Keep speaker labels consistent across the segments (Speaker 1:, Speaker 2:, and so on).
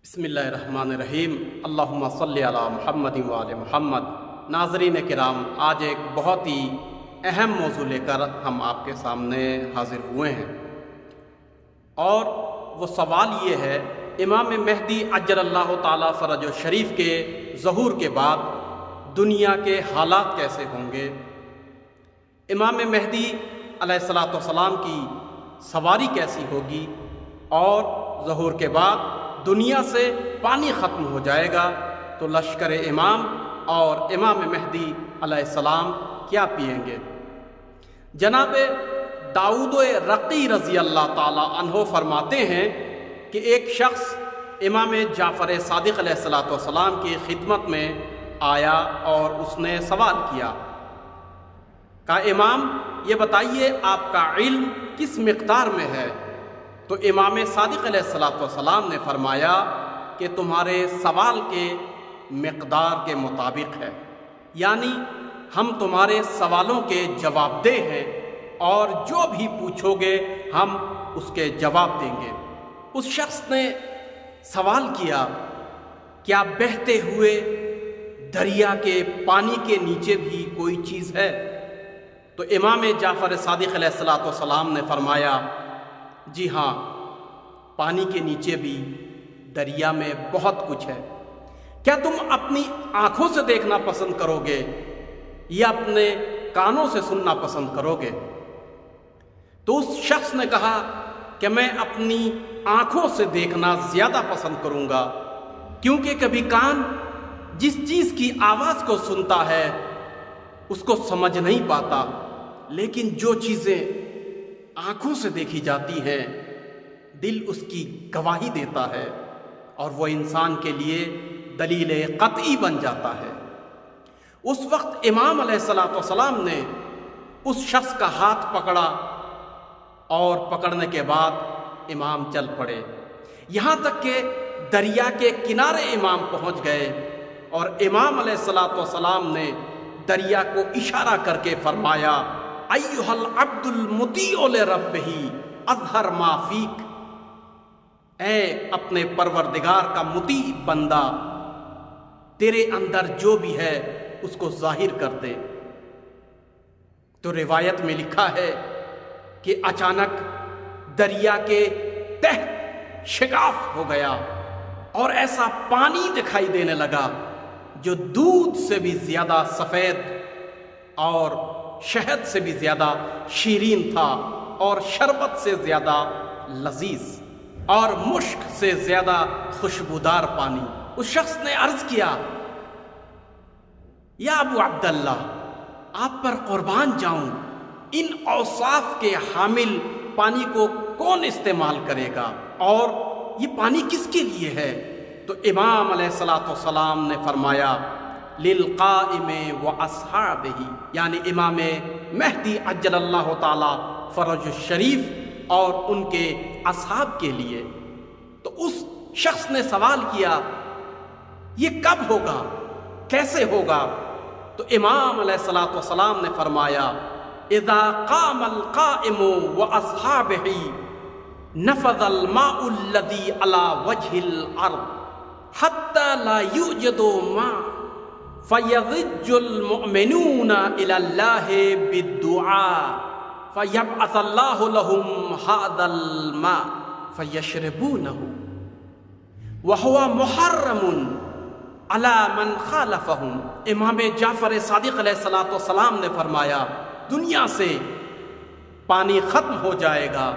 Speaker 1: بسم اللہ الرحمن الرحیم۔ اللہم صلی علی محمد وآل محمد۔ ناظرین کرام، آج ایک بہت ہی اہم موضوع لے کر ہم آپ کے سامنے حاضر ہوئے ہیں، اور وہ سوال یہ ہے، امام مہدی عجل اللہ تعالیٰ فرج شریف کے ظہور کے بعد دنیا کے حالات کیسے ہوں گے؟ امام مہدی علیہ الصلاۃ والسلام کی سواری کیسی ہوگی؟ اور ظہور کے بعد دنیا سے پانی ختم ہو جائے گا تو لشکر امام اور امام مہدی علیہ السلام کیا پئیں گے؟ جناب داؤد رقی رضی اللہ تعالی عنہ فرماتے ہیں کہ ایک شخص امام جعفر صادق علیہ الصلاۃ والسلام کی خدمت میں آیا اور اس نے سوال کیا، کہا امام یہ بتائیے آپ کا علم کس مقدار میں ہے؟ تو امام صادق علیہ الصلاۃ والسلام نے فرمایا کہ تمہارے سوال کے مقدار کے مطابق ہے، یعنی ہم تمہارے سوالوں کے جواب دہ ہیں، اور جو بھی پوچھو گے ہم اس کے جواب دیں گے۔ اس شخص نے سوال کیا، کیا بہتے ہوئے دریا کے پانی کے نیچے بھی کوئی چیز ہے؟ تو امام جعفر صادق علیہ الصلاۃ والسلام نے فرمایا، جی ہاں، پانی کے نیچے بھی دریا میں بہت کچھ ہے۔ کیا تم اپنی آنکھوں سے دیکھنا پسند کرو گے یا اپنے کانوں سے سننا پسند کرو گے؟ تو اس شخص نے کہا کہ میں اپنی آنکھوں سے دیکھنا زیادہ پسند کروں گا، کیونکہ کبھی کان جس چیز کی آواز کو سنتا ہے اس کو سمجھ نہیں پاتا، لیکن جو چیزیں آنکھوں سے دیکھی جاتی ہیں دل اس کی گواہی دیتا ہے، اور وہ انسان کے لیے دلیل قطعی بن جاتا ہے۔ اس وقت امام علیہ الصلاۃ والسلام نے اس شخص کا ہاتھ پکڑا، اور پکڑنے کے بعد امام چل پڑے، یہاں تک کہ دریا کے کنارے امام پہنچ گئے، اور امام علیہ الصلاۃ والسلام نے دریا کو اشارہ کر کے فرمایا، ایھا العبد المطیع لربہ اظہر ما فیک، اے اپنے پروردگار کا مطیع بندہ، تیرے اندر جو بھی ہے اس کو ظاہر کر دے۔ تو روایت میں لکھا ہے کہ اچانک دریا کے تحت شگاف ہو گیا، اور ایسا پانی دکھائی دینے لگا جو دودھ سے بھی زیادہ سفید اور شہد سے بھی زیادہ شیرین تھا، اور شربت سے زیادہ لذیذ، اور مشک سے زیادہ خوشبودار پانی۔ اس شخص نے عرض کیا، یا ابو عبداللہ، آپ پر قربان جاؤں، ان اوصاف کے حامل پانی کو کون استعمال کرے گا، اور یہ پانی کس کے لیے ہے؟ تو امام علیہ الصلاۃ والسلام نے فرمایا، للقائم واصحابہ، یعنی امام مہدی عجل اللہ تعالی فرج الشریف اور ان کے اصحاب کے لیے۔ تو اس شخص نے سوال کیا، یہ کب ہوگا، کیسے ہوگا؟ تو امام علیہ الصلاۃ والسلام نے فرمایا، اذا قام القائم واصحابہ نفذ الماء الذي على وجه الارض حتى لا يوجد ماء فَيَضِجُّ الْمُؤْمِنُونَ إِلَى اللَّهِ بِالدُّعَاءِ فَيَبْعَثَ اللَّهُ لَهُمْ هَذَا الْمَاءَ فَيَشْرِبُونَهُ وَهُوَ مُحَرَّمٌ عَلَى مَنْ خَالَفَهُمْ۔ امام جعفر صادق علیہ الصلاۃ والسلام نے فرمایا، دنیا سے پانی ختم ہو جائے گا،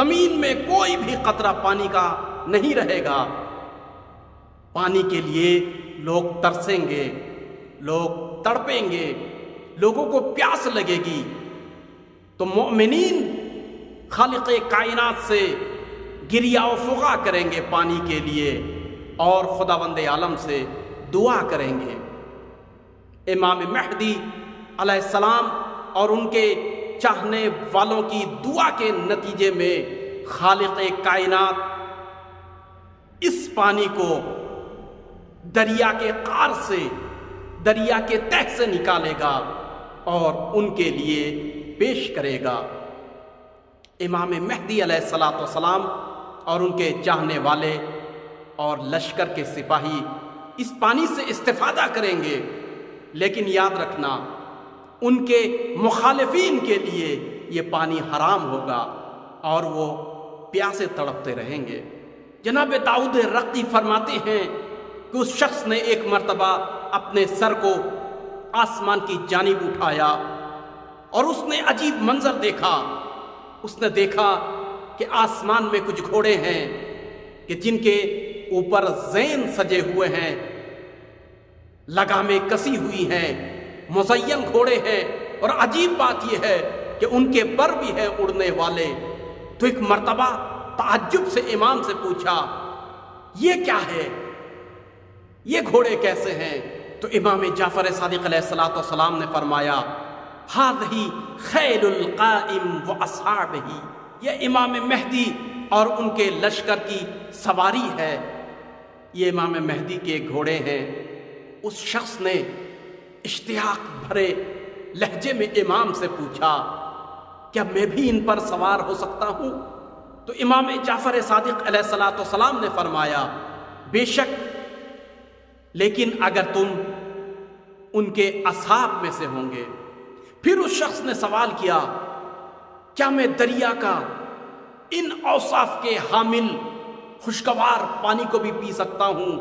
Speaker 1: زمین میں کوئی بھی قطرہ پانی کا نہیں رہے گا، پانی کے لیے لوگ ترسیں گے، لوگ تڑپیں گے، لوگوں کو پیاس لگے گی، تو مومنین خالق کائنات سے گریہ و فغاں کریں گے پانی کے لیے، اور خداوند عالم سے دعا کریں گے۔ امام مہدی علیہ السلام اور ان کے چاہنے والوں کی دعا کے نتیجے میں خالق کائنات اس پانی کو دریا کے قعر سے، دریا کے تہ سے نکالے گا اور ان کے لیے پیش کرے گا۔ امام مہدی علیہ الصلاۃ والسلام اور ان کے چاہنے والے اور لشکر کے سپاہی اس پانی سے استفادہ کریں گے، لیکن یاد رکھنا ان کے مخالفین کے لیے یہ پانی حرام ہوگا اور وہ پیاسے تڑپتے رہیں گے۔ جناب داؤد رقی فرماتے ہیں کہ اس شخص نے ایک مرتبہ اپنے سر کو آسمان کی جانب اٹھایا اور اس نے عجیب منظر دیکھا۔ اس نے دیکھا کہ آسمان میں کچھ گھوڑے ہیں کہ جن کے اوپر زین سجے ہوئے ہیں، لگامیں کسی ہوئی ہیں، مزین گھوڑے ہیں، اور عجیب بات یہ ہے کہ ان کے پر بھی ہیں اڑنے والے۔ تو ایک مرتبہ تعجب سے امام سے پوچھا، یہ کیا ہے، یہ گھوڑے کیسے ہیں؟ تو امام جعفر صادق علیہ السلام نے فرمایا، ہذہ خیل القائم واصحابہ، یہ امام مہدی اور ان کے لشکر کی سواری ہے، یہ امام مہدی کے گھوڑے ہیں۔ اس شخص نے اشتیاق بھرے لہجے میں امام سے پوچھا، کیا میں بھی ان پر سوار ہو سکتا ہوں؟ تو امام جعفر صادق علیہ السلام نے فرمایا، بے شک، لیکن اگر تم ان کے اصحاب میں سے ہوں گے۔ پھر اس شخص نے سوال کیا، کیا میں دریا کا ان اوصاف کے حامل خوشگوار پانی کو بھی پی سکتا ہوں؟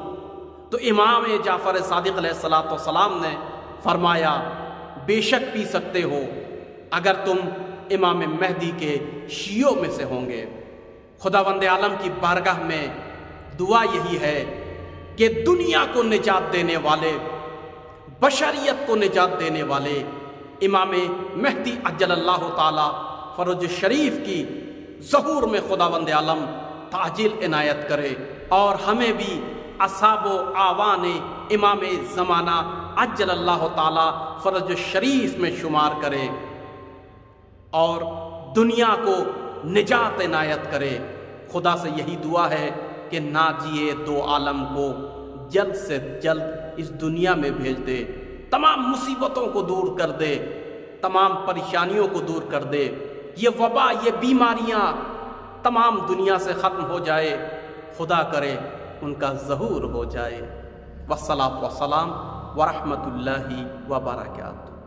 Speaker 1: تو امام جعفر صادق علیہ السلام نے فرمایا، بے شک پی سکتے ہو، اگر تم امام مہدی کے شیعوں میں سے ہوں گے۔ خداوند عالم کی بارگاہ میں دعا یہی ہے کہ دنیا کو نجات دینے والے، بشریت کو نجات دینے والے امام مہدی عجل اللہ تعالی فرج شریف کی ظہور میں خداوند عالم تعجیل عنایت کرے، اور ہمیں بھی اصحاب و آوان امام زمانہ عجل اللہ تعالی فرج شریف میں شمار کرے، اور دنیا کو نجات عنایت کرے۔ خدا سے یہی دعا ہے کہ ناجی دو عالم کو جلد سے جلد اس دنیا میں بھیج دے، تمام مصیبتوں کو دور کر دے، تمام پریشانیوں کو دور کر دے، یہ وبا، یہ بیماریاں تمام دنیا سے ختم ہو جائے، خدا کرے ان کا ظہور ہو جائے۔ والصلاۃ والسلام ورحمۃ اللہ وبرکاتہ۔